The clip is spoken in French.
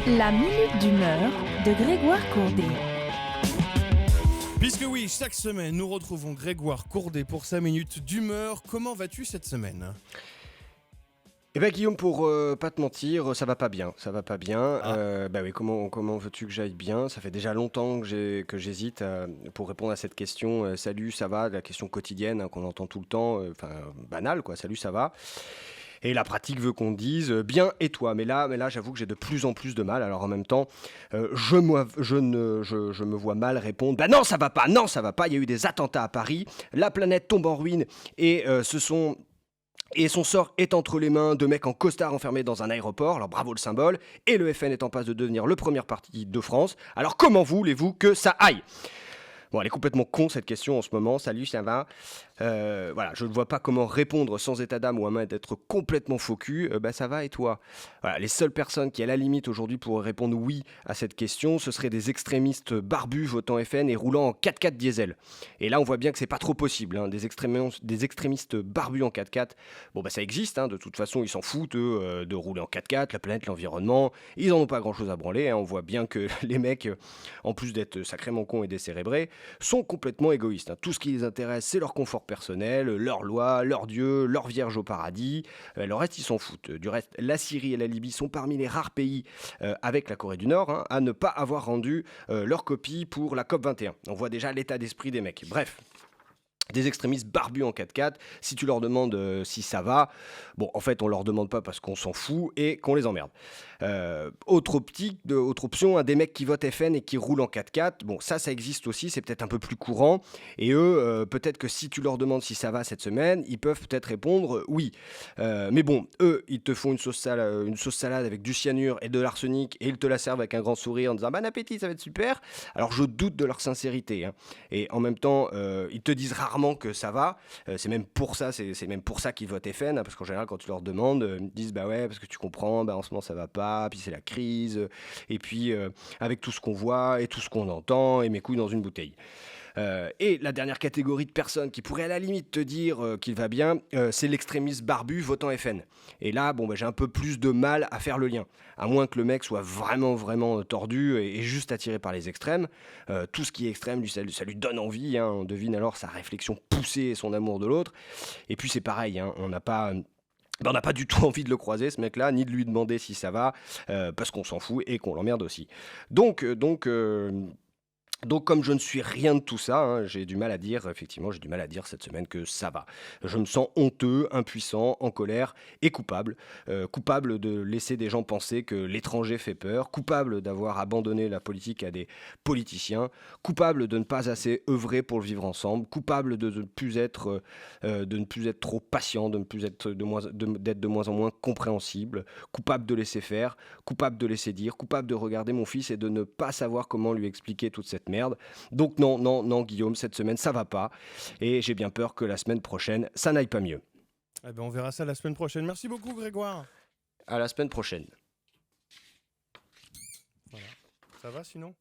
La minute d'humeur de Grégoire Courdet. Puisque oui, chaque semaine, nous retrouvons Grégoire Courdet pour sa minute d'humeur. Comment vas-tu cette semaine ? Eh ben Guillaume, pour pas te mentir, ça va pas bien, Ah. Bah oui, comment veux-tu que j'aille bien? Ça fait déjà longtemps que j'hésite pour répondre à cette question. Salut, ça va? La question quotidienne qu'on entend tout le temps, banale quoi. Salut, ça va? Et la pratique veut qu'on dise bien et toi. Mais là, j'avoue que j'ai de plus en plus de mal. Alors en même temps, je me vois mal répondre. Bah non, ça va pas. Non, ça va pas. Il y a eu des attentats à Paris. La planète tombe en ruine et son sort est entre les mains de mecs en costard enfermés dans un aéroport, alors bravo le symbole, et le FN est en passe de devenir le premier parti de France. Alors comment voulez-vous que ça aille? Bon, elle est complètement con cette question en ce moment. Salut, ça va? Voilà, je ne vois pas comment répondre sans état d'âme ou à moins d'être complètement faux cul. Bah ça va et toi? Voilà, les seules personnes qui à la limite aujourd'hui pourraient répondre oui à cette question, ce seraient des extrémistes barbus votant FN et roulant en 4x4 diesel. Et là on voit bien que c'est pas trop possible, hein. Des extrémistes barbus en 4x4, bon bah ça existe, hein. De toute façon ils s'en foutent eux, de rouler en 4x4, la planète, l'environnement, ils en ont pas grand chose à branler, hein. On voit bien que les mecs, en plus d'être sacrément cons et décérébrés, sont complètement égoïstes, hein. Tout ce qui les intéresse, c'est leur confort personnel, leur loi, leur dieu, leur vierge au paradis. Le reste, ils s'en foutent. Du reste, la Syrie et la Libye sont parmi les rares pays, avec la Corée du Nord, hein, à ne pas avoir rendu leur copie pour la COP21. On voit déjà l'état d'esprit des mecs. Bref. Des extrémistes barbus en 4x4, si tu leur demandes si ça va, bon, en fait, on leur demande pas parce qu'on s'en fout et qu'on les emmerde. Autre option, hein, des mecs qui votent FN et qui roulent en 4x4, bon, ça existe aussi, c'est peut-être un peu plus courant. Et eux, peut-être que si tu leur demandes si ça va cette semaine, ils peuvent peut-être répondre oui. Mais bon, eux, ils te font une sauce salade avec du cyanure et de l'arsenic et ils te la servent avec un grand sourire en disant bon appétit, ça va être super. Alors je doute de leur sincérité, hein. Et en même temps, ils te disent rarement que ça va. C'est même pour ça, qu'ils votent FN, hein, parce qu'en général, quand tu leur demandes, ils disent bah ouais, parce que tu comprends, bah en ce moment ça va pas, puis c'est la crise, et puis avec tout ce qu'on voit et tout ce qu'on entend, et mes couilles dans une bouteille. Et la dernière catégorie de personnes qui pourraient à la limite te dire qu'il va bien, c'est l'extrémiste barbu votant FN. Et là, bon, bah, j'ai un peu plus de mal à faire le lien. À moins que le mec soit vraiment, vraiment tordu et juste attiré par les extrêmes. Tout ce qui est extrême, ça lui donne envie, hein. On devine alors sa réflexion poussée et son amour de l'autre. Et puis c'est pareil, hein, on n'a pas... Ben, on n'a pas du tout envie de le croiser, ce mec-là, ni de lui demander si ça va, parce qu'on s'en fout et qu'on l'emmerde aussi. Donc, comme je ne suis rien de tout ça, hein, j'ai du mal à dire, effectivement, j'ai du mal à dire cette semaine que ça va. Je me sens honteux, impuissant, en colère et coupable. Coupable de laisser des gens penser que l'étranger fait peur, coupable d'avoir abandonné la politique à des politiciens, coupable de ne pas assez œuvrer pour le vivre ensemble, coupable de ne plus être trop patient, de ne plus être d'être de moins en moins compréhensible, coupable de laisser faire, coupable de laisser dire, coupable de regarder mon fils et de ne pas savoir comment lui expliquer toute cette merde. Donc non, non, non, Guillaume, cette semaine, ça va pas. Et j'ai bien peur que la semaine prochaine, ça n'aille pas mieux. Eh ben, on verra ça la semaine prochaine. Merci beaucoup, Grégoire. À la semaine prochaine. Voilà. Ça va sinon ?